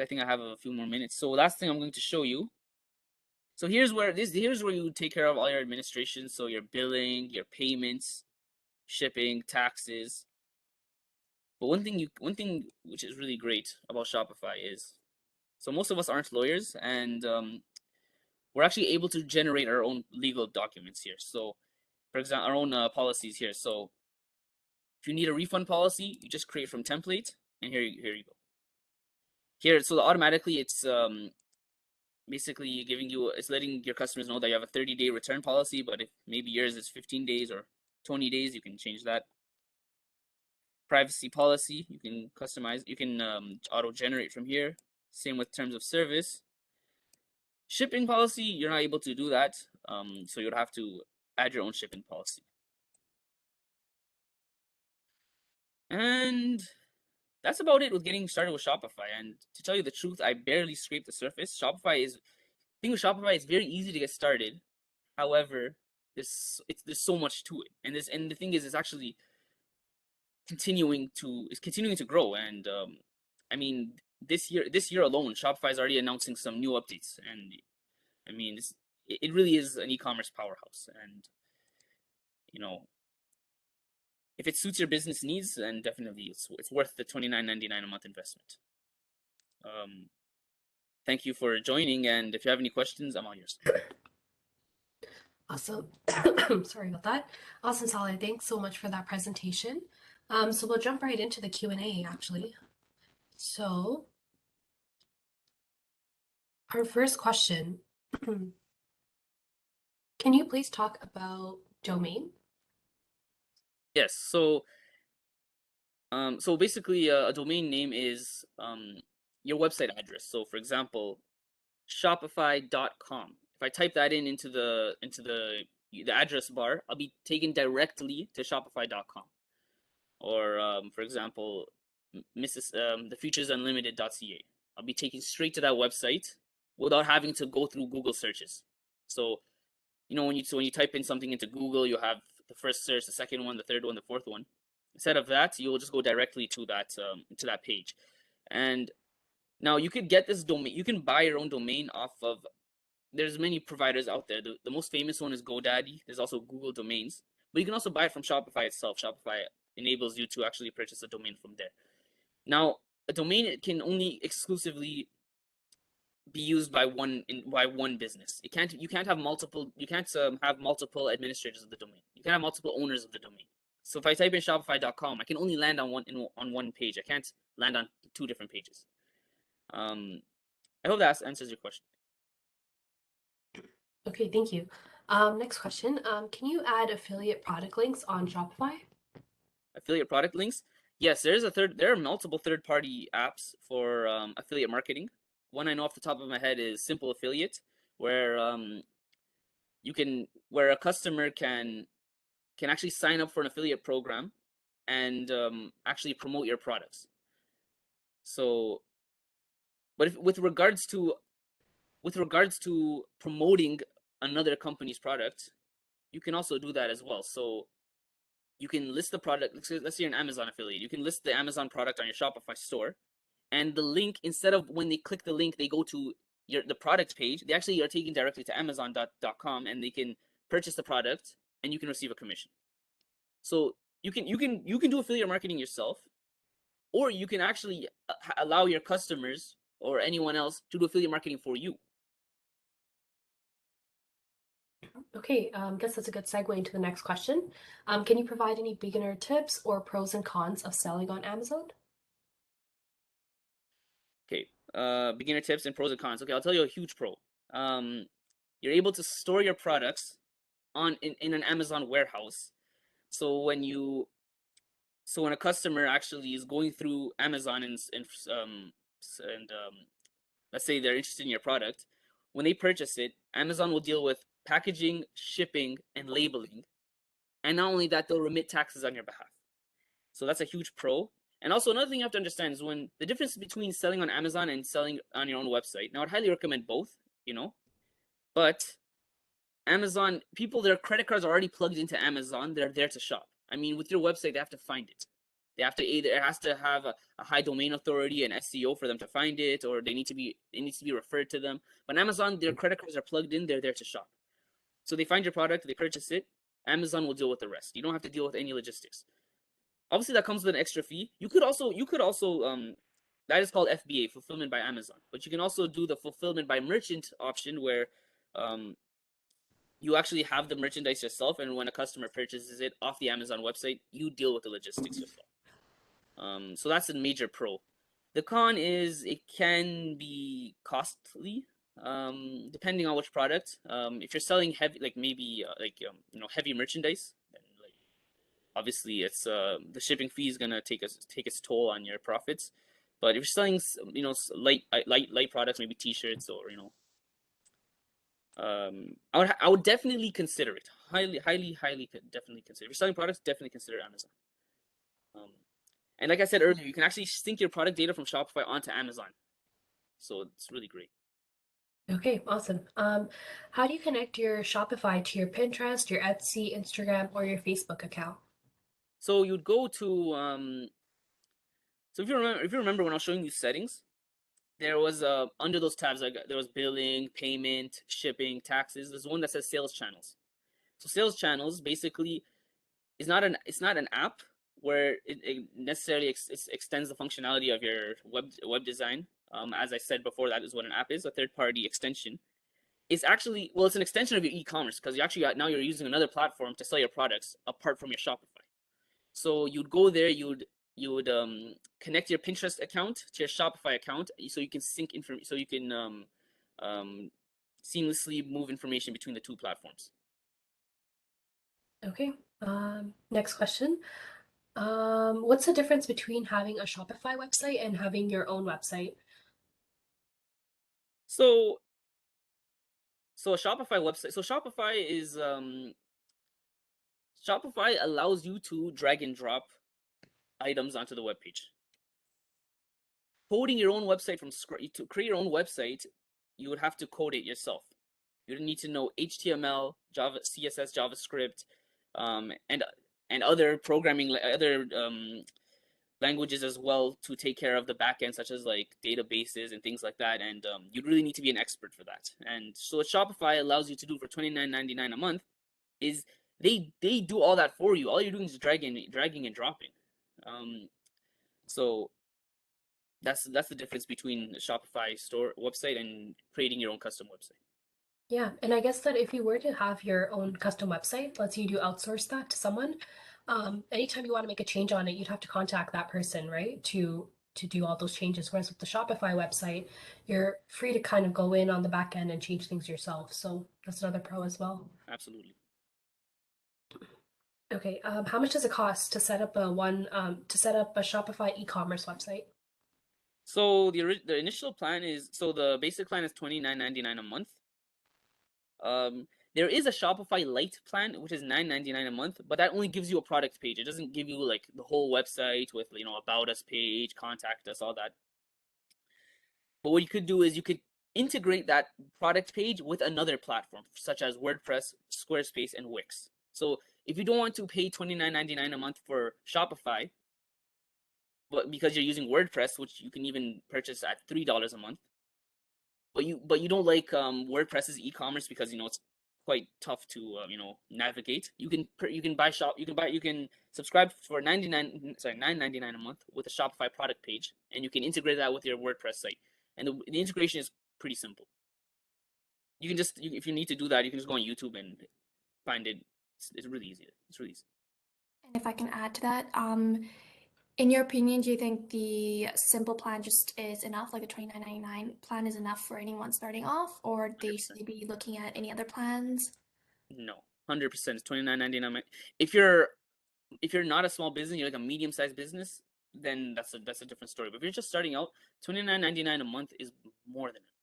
think I have a few more minutes. So last thing I'm going to show you. So here's where you take care of all your administration. So your billing, your payments, shipping, taxes. But one thing which is really great about Shopify is, so most of us aren't lawyers, and we're actually able to generate our own legal documents here. So, for example, our own policies here. So, if you need a refund policy, you just create from template, and here you go. Here, so automatically it's basically it's letting your customers know that you have a 30-day return policy, but if maybe yours is 15 days or 20 days, you can change that. Privacy policy, you can customize, you can auto generate from here. Same with terms of service. Shipping policy, you're not able to do that, so you'd have to add your own shipping policy. And that's about it with getting started with Shopify. And to tell you the truth, I barely scraped the surface. The thing with Shopify is very easy to get started. However, there's so much to it, and the thing is, it's actually continuing to grow. And I mean, this year alone, Shopify is already announcing some new updates, and I mean, it really is an e-commerce powerhouse. And you know, if it suits your business needs, then definitely it's worth the $29.99 a month investment. Thank you for joining, and if you have any questions, I'm all yours. Awesome. Sorry about that. Awesome, Saleh. Thanks so much for that presentation. So we'll jump right into the Q&A actually. So our first question, can you please talk about domain? Yes. So basically, a domain name is your website address. So for example, Shopify.com. If I type that into the address bar, I'll be taken directly to Shopify.com. Or for example, thefuturesunlimited.ca. I'll be taken straight to that website without having to go through Google searches. So when you type in something into Google, you have the first search, the second one, the third one, the fourth one. Instead of that, you will just go directly to that page. And now you could get this domain. You can buy your own domain off of. There's many providers out there. The most famous one is GoDaddy. There's also Google Domains, but you can also buy it from Shopify itself. Shopify enables you to actually purchase a domain from there. Now, a domain can only exclusively be used by one business. You can't have multiple administrators of the domain. You can't have multiple owners of the domain. So if I type in Shopify.com, I can only land on one page. I can't land on two different pages. I hope that answers your question. Okay, thank you. Next question. Can you add affiliate product links on Shopify? Affiliate product links? Yes, there are multiple third-party apps for affiliate marketing. One I know off the top of my head is Simple Affiliate, where a customer can can actually sign up for an affiliate program and actually promote your products. So, but with regards to promoting another company's product, you can also do that as well. So you can list the product. Let's say you're an Amazon affiliate. You can list the Amazon product on your Shopify store, and the link, instead of when they click the link, they go to the product page. They actually are taken directly to Amazon.com, and they can purchase the product, and you can receive a commission. So you can do affiliate marketing yourself, or you can actually allow your customers or anyone else to do affiliate marketing for you. Okay, guess that's a good segue into the next question. Can you provide any beginner tips or pros and cons of selling on Amazon? Okay, beginner tips and pros and cons. Okay, I'll tell you a huge pro. You're able to store your products in an Amazon warehouse. So when a customer actually is going through Amazon and let's say they're interested in your product, when they purchase it, Amazon will deal with packaging, shipping, and labeling. And not only that, they'll remit taxes on your behalf. So that's a huge pro. And also another thing you have to understand is when the difference between selling on Amazon and selling on your own website. Now, I'd highly recommend both, but Amazon, their credit cards are already plugged into Amazon. They're there to shop. I mean, with your website, they have to find it. They have to it has to have a high domain authority and SEO for them to find it, or it needs to be referred to them. But Amazon, their credit cards are plugged in. They're there to shop. So they find your product, they purchase it. Amazon will deal with the rest. You don't have to deal with any logistics. Obviously, that comes with an extra fee. You could also that is called FBA, fulfillment by Amazon. But you can also do the fulfillment by merchant option, where you actually have the merchandise yourself, and when a customer purchases it off the Amazon website, you deal with the logistics yourself. So that's a major pro. The con is it can be costly, depending on which product. If you're selling heavy, like maybe heavy merchandise, then like obviously it's the shipping fee is gonna take its toll on your profits. But if you're selling light products, maybe T-shirts or I would definitely consider it. Highly definitely consider. If you're selling products, definitely consider Amazon. And like I said earlier, you can actually sync your product data from Shopify onto Amazon. So it's really great. Okay, awesome. How do you connect your Shopify to your Pinterest, your Etsy, Instagram, or your Facebook account? So you'd go to so if you remember when I was showing you settings, there was under those tabs there was billing, payment, shipping, taxes. There's one that says sales channels. So sales channels basically is not an app where it necessarily extends the functionality of your web design. As I said before, that is what an app is, a third-party extension. It's actually, well, it's an extension of your e-commerce, because now you're using another platform to sell your products apart from your Shopify. So you'd go there, you would connect your Pinterest account to your Shopify account, so you can sync information, so you can seamlessly move information between the two platforms. Okay. Next question. What's the difference between having a Shopify website and having your own website? So a Shopify website. So Shopify allows you to drag and drop items onto the web page. Coding your own website from scratch, to create your own website, you would have to code it yourself. You would need to know HTML, Java, CSS, JavaScript, and other languages as well to take care of the backend, such as like databases and things like that. And you'd really need to be an expert for that. And so what Shopify allows you to do for $29.99 a month is they do all that for you. All you're doing is dragging and dropping. So that's the difference between the Shopify store website and creating your own custom website. Yeah, and I guess that if you were to have your own custom website, let's say you do outsource that to someone, anytime you want to make a change on it, you'd have to contact that person, right? To do all those changes. Whereas with the Shopify website, you're free to kind of go in on the back end and change things yourself. So that's another pro as well. Absolutely. Okay, how much does it cost to set up a Shopify e-commerce website? So the initial plan is, so the basic plan is $29.99 a month. There is a Shopify Lite plan, which is $9.99 a month, but that only gives you a product page. It doesn't give you like the whole website with, you know, about us page, contact us, all that. But what you could do is you could integrate that product page with another platform, such as WordPress, Squarespace, and Wix. So if you don't want to pay $29.99 a month for Shopify, but because you're using WordPress, which you can even purchase at $3 a month, but you don't like WordPress's e-commerce because you know it's quite tough to you know, navigate. You can subscribe for 9.99 a month with a Shopify product page, and you can integrate that with your WordPress site. And the integration is pretty simple. You can just if you need to do that, you can just go on YouTube and find it. It's really easy. It's really easy. And if I can add to that, in your opinion, do you think the simple plan just is enough, like the $29.99 plan is enough for anyone starting off, or they 100%. should be looking at any other plans? No, 100%. It's $29.99. If you're not a small business, you're like a medium-sized business, then that's a different story. But if you're just starting out, $29.99 a month is more than enough.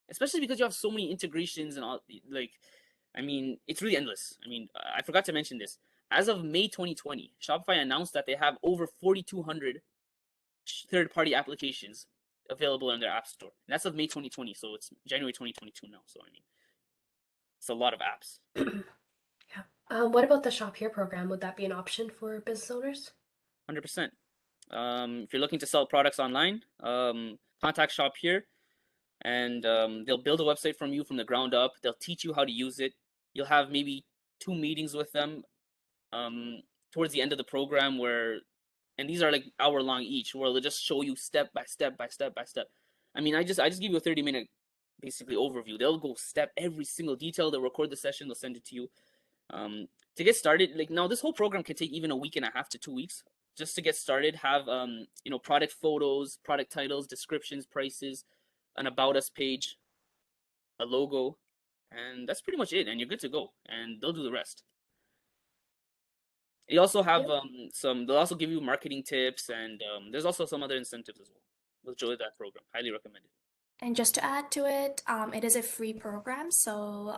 Especially because you have so many integrations and all. Like, I mean, it's really endless. I mean, I forgot to mention this. As of May 2020, Shopify announced that they have over 4,200 third-party applications available in their app store. And that's of May 2020, so it's January 2022 now. So I mean, it's a lot of apps. Yeah. What about the Shop Here program? Would that be an option for business owners? 100%. If you're looking to sell products online, contact Shop Here, and they'll build a website from you from the ground up. They'll teach you how to use it. You'll have maybe 2 meetings with them towards the end of the program and these are like hour long each, where they'll just show you step by step by step by step. I mean, I just give you a 30-minute basically overview. They'll go step every single detail. They'll record the session. They'll send it to you. To get started, like now, this whole program can take even a week and a half to 2 weeks. Just to get started, have you know, product photos, product titles, descriptions, prices, an about us page, a logo, and that's pretty much it. And you're good to go. And they'll do the rest. They also have Yep. they'll also give you marketing tips, and there's also some other incentives as well. Enjoy that program. Highly recommended. And just to add to it, it is a free program. So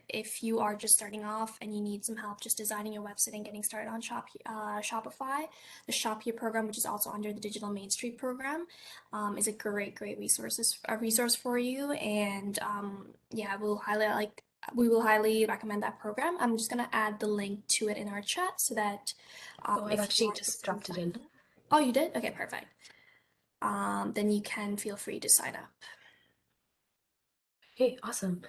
if you are just starting off and you need some help just designing your website and getting started on Shopify, the Shop Here program, which is also under the Digital Main Street program, is a great resource for you. And yeah, we will highly recommend that program. I'm just gonna add the link to it in our chat so that Oh, I've if you actually are just interested in dropped it in. signing up. Oh, you did? Okay, perfect. Then you can feel free to sign up. Okay, awesome.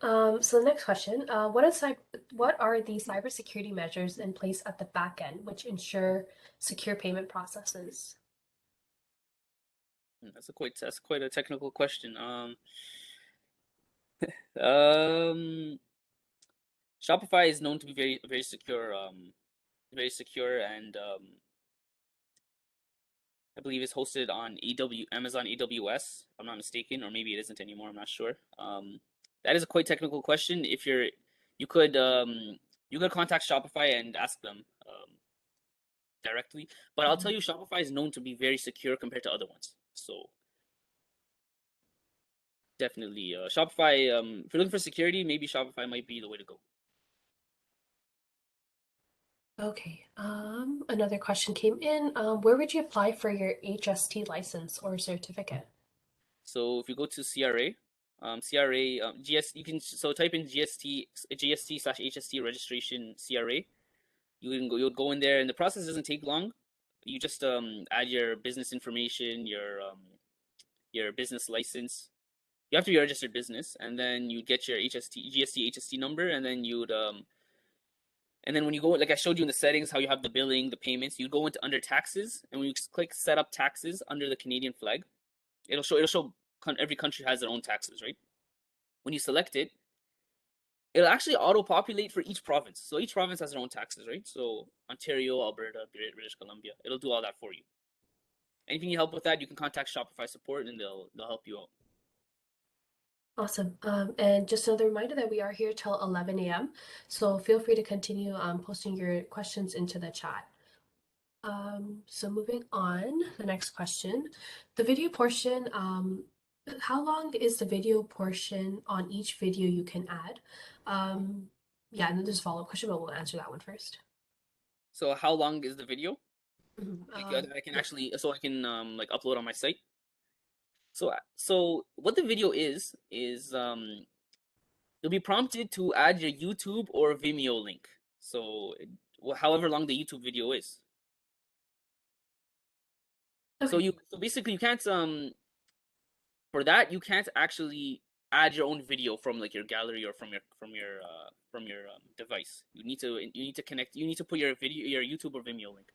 So the next question, what are the cybersecurity measures in place at the back end which ensure secure payment processes? That's quite a technical question. Um, Shopify is known to be very secure. Very secure, and I believe it's hosted on Amazon AWS. If I'm not mistaken, or maybe it isn't anymore. I'm not sure. That is a quite technical question. If you could you could contact Shopify and ask them directly. But I'll tell you, Shopify is known to be very secure compared to other ones. So definitely, Shopify. If you're looking for security, maybe Shopify might be the way to go. Okay, another question came in. Where would you apply for your HST license or certificate? So if you go to CRA, CRA, GS, you can type in GST/HST registration CRA. You'll go in there, and the process doesn't take long. You just add your business information, your business license. You have to be a registered business, and then you get your GST HST number, and then and then when you go, like I showed you in the settings, how you have the billing, the payments, you go into under taxes, and when you click set up taxes under the Canadian flag, it'll show every country has their own taxes, right? When you select it, it'll actually auto-populate for each province. So each province has their own taxes, right? So Ontario, Alberta, British Columbia, it'll do all that for you. Anything you help with that, you can contact Shopify support, and they'll help you out. Awesome. And just another reminder that we are here till 11 a.m. So feel free to continue posting your questions into the chat. So moving on, the next question. The video portion How long is the video portion on each video you can add? Yeah, and then there's a follow-up question, but we'll answer that one first. So how long is the video? Mhm. Like I can Yeah. actually, so I can like upload on my site. So what the video is you'll be prompted to add your YouTube or Vimeo link. So however long the YouTube video is. Okay. So basically you can't for that you can't actually add your own video from like your gallery or from your device. You need to connect. You need to put your video, your YouTube or Vimeo link.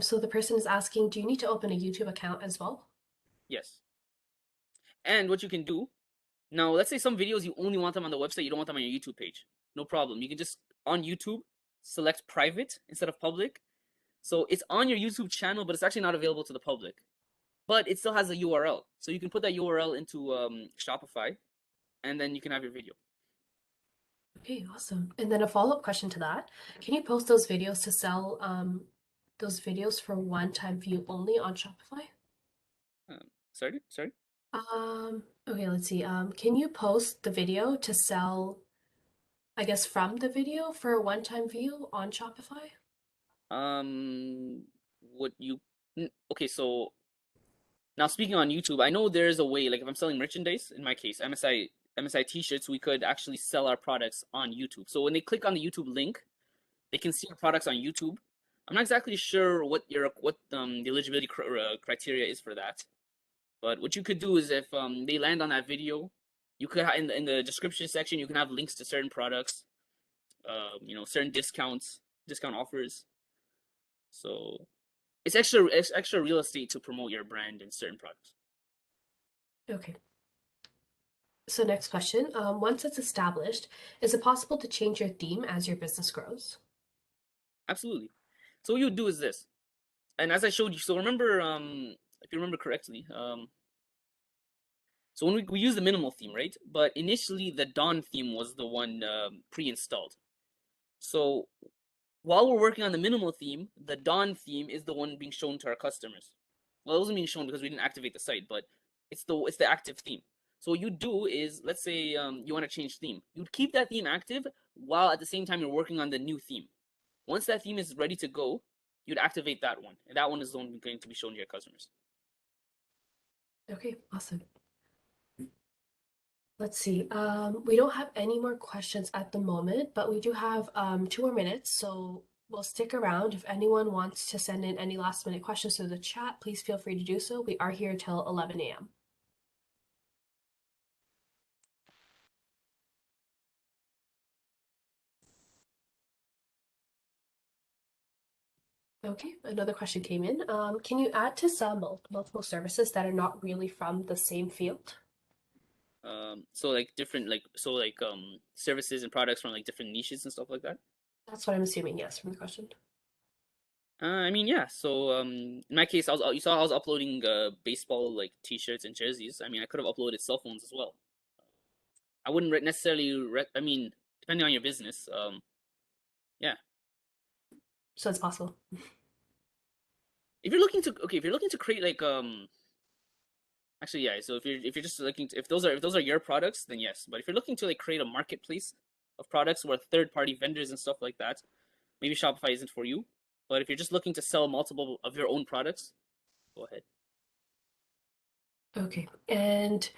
So the person is asking, do you need to open a YouTube account as well? Yes. And what you can do now, let's say some videos you only want them on the website. You don't want them on your YouTube page. No problem. You can just on YouTube select private instead of public. So it's on your YouTube channel, but it's actually not available to the public. But it still has a URL. So you can put that URL into Shopify, and then you can have your video. Okay, awesome. And then a follow-up question to that. Can you post those videos to sell those videos for one-time view only on Shopify? Sorry. Okay, let's see. Can you post the video to sell, I guess, from the video for a one-time view on Shopify? What you? Okay, so now speaking on YouTube, I know there's a way. Like if I'm selling merchandise, in my case, MSI T-shirts, we could actually sell our products on YouTube. So when they click on the YouTube link, they can see our products on YouTube. I'm not exactly sure what the eligibility criteria is for that. But what you could do is if they land on that video, you could in the description section you can have links to certain products, certain discount offers. So it's extra real estate to promote your brand and certain products. Okay. So next question. Once it's established, is it possible to change your theme as your business grows? Absolutely. So what you do is this, and as I showed you, so remember if you remember correctly, so when we use the minimal theme, right? But initially the Dawn theme was the one pre-installed. So while we're working on the minimal theme, the Dawn theme is the one being shown to our customers. Well, it wasn't being shown because we didn't activate the site, but it's the active theme. So what you do is, let's say you want to change theme, you'd keep that theme active while at the same time you're working on the new theme. Once that theme is ready to go, you'd activate that one, and that one is the one going to be shown to your customers. Okay, awesome. Let's see. We don't have any more questions at the moment, but we do have 2 more minutes, so we'll stick around. If anyone wants to send in any last minute questions to the chat, please feel free to do so. We are here till 11 a.m. Okay, another question came in. Can you add to sell multiple services that are not really from the same field? So like different services and products from like different niches and stuff like that. That's what I'm assuming, yes, from the question. I mean, yeah. So, in my case, you saw I was uploading baseball like T-shirts and jerseys. I mean, I could have uploaded cell phones as well. I wouldn't necessarily. I mean, depending on your business, yeah. So it's possible. If you're looking to create like actually yeah. So if you're just looking to, if those are your products, then yes. But if you're looking to like create a marketplace of products where third-party vendors and stuff like that, maybe Shopify isn't for you. But if you're just looking to sell multiple of your own products, go ahead. Okay, and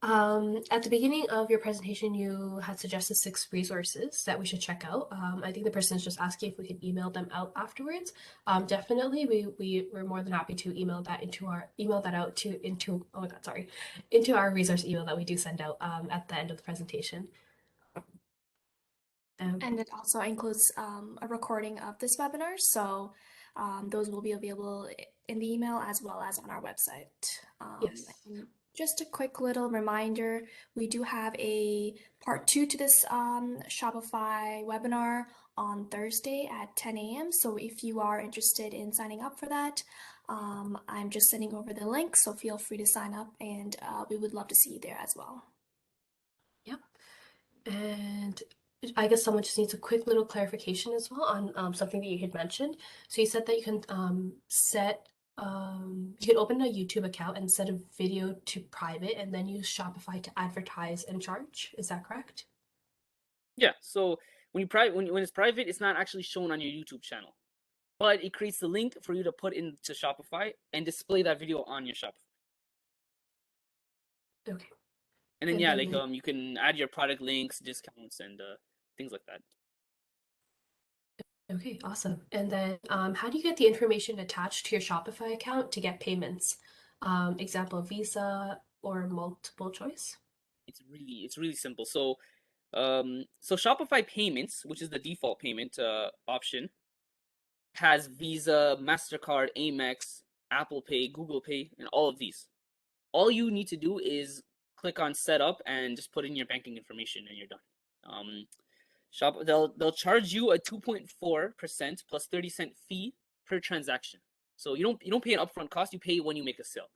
at the beginning of your presentation, you had suggested 6 resources that we should check out. I think the person is just asking if we could email them out afterwards. Definitely, we're more than happy to email that out to into oh my God, sorry, into our resource email that we do send out at the end of the presentation. And it also includes a recording of this webinar, so those will be available in the email as well as on our website. Yes. And just a quick little reminder, we do have a part 2 to this Shopify webinar on Thursday at 10 a.m. So if you are interested in signing up for that, I'm just sending over the link, so feel free to sign up, and we would love to see you there as well. Yep. And I guess someone just needs a quick little clarification as well on something that you had mentioned. So you said that you can set You can open a YouTube account and set a video to private and then use Shopify to advertise and charge. Is that correct? Yeah. So when when it's private, it's not actually shown on your YouTube channel, but it creates the link for you to put into Shopify and display that video on your Shopify. Okay. And then And yeah, then like you can add your product links, discounts, and things like that. okay, awesome. And then how do you get the information attached to your Shopify account to get payments? Example, Visa or multiple choice? It's really simple. So Shopify payments, which is the default payment option, has Visa, Mastercard, Amex, Apple Pay, Google Pay, and all of these. All you need to do is click on setup and just put in your banking information and you're done. They'll charge you a 2.4% plus 30-cent fee per transaction. So you don't pay an upfront cost, you pay when you make a sale.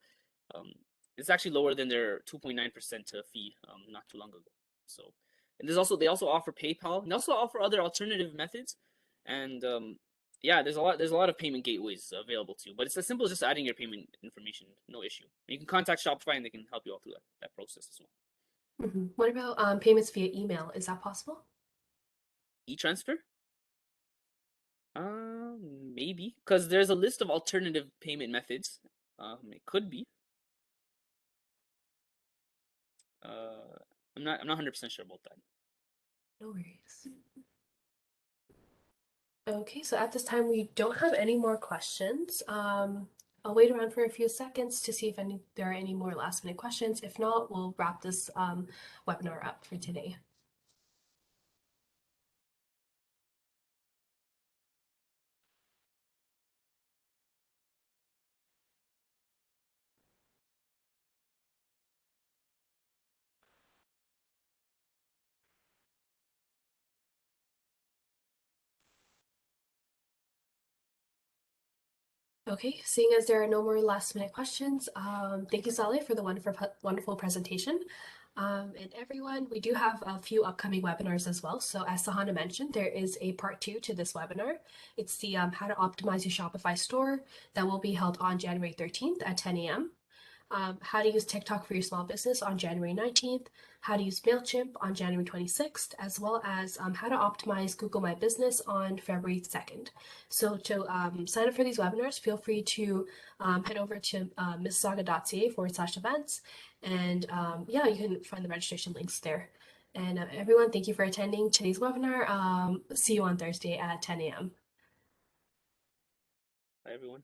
Um, it's actually lower than their 2.9% fee not too long ago. So, and they also offer PayPal and they also offer other alternative methods. And yeah, there's a lot of payment gateways available too. But it's as simple as just adding your payment information, no issue. And you can contact Shopify and they can help you all through that process as well. What about payments via email? Is that possible? E-transfer? Maybe because there's a list of alternative payment methods. It could be. I'm not 100% sure about that. No worries. Okay, so at this time we don't have any more questions. I'll wait around for a few seconds to see if there are any more last minute questions. If not, we'll wrap this webinar up for today. Okay, seeing as there are no more last minute questions, thank you, Saleh, for the wonderful presentation. And everyone, we do have a few upcoming webinars as well. So as Sahana mentioned, there is a part 2 to this webinar. It's the how to optimize your Shopify store that will be held on January 13th at 10 a.m. How to use TikTok for your small business on January 19th, how to use MailChimp on January 26th, as well as how to optimize Google My Business on February 2nd. So to sign up for these webinars, feel free to head over to mississauga.ca/events. And yeah, you can find the registration links there. And everyone, thank you for attending today's webinar. See you on Thursday at 10 a.m. Bye, everyone.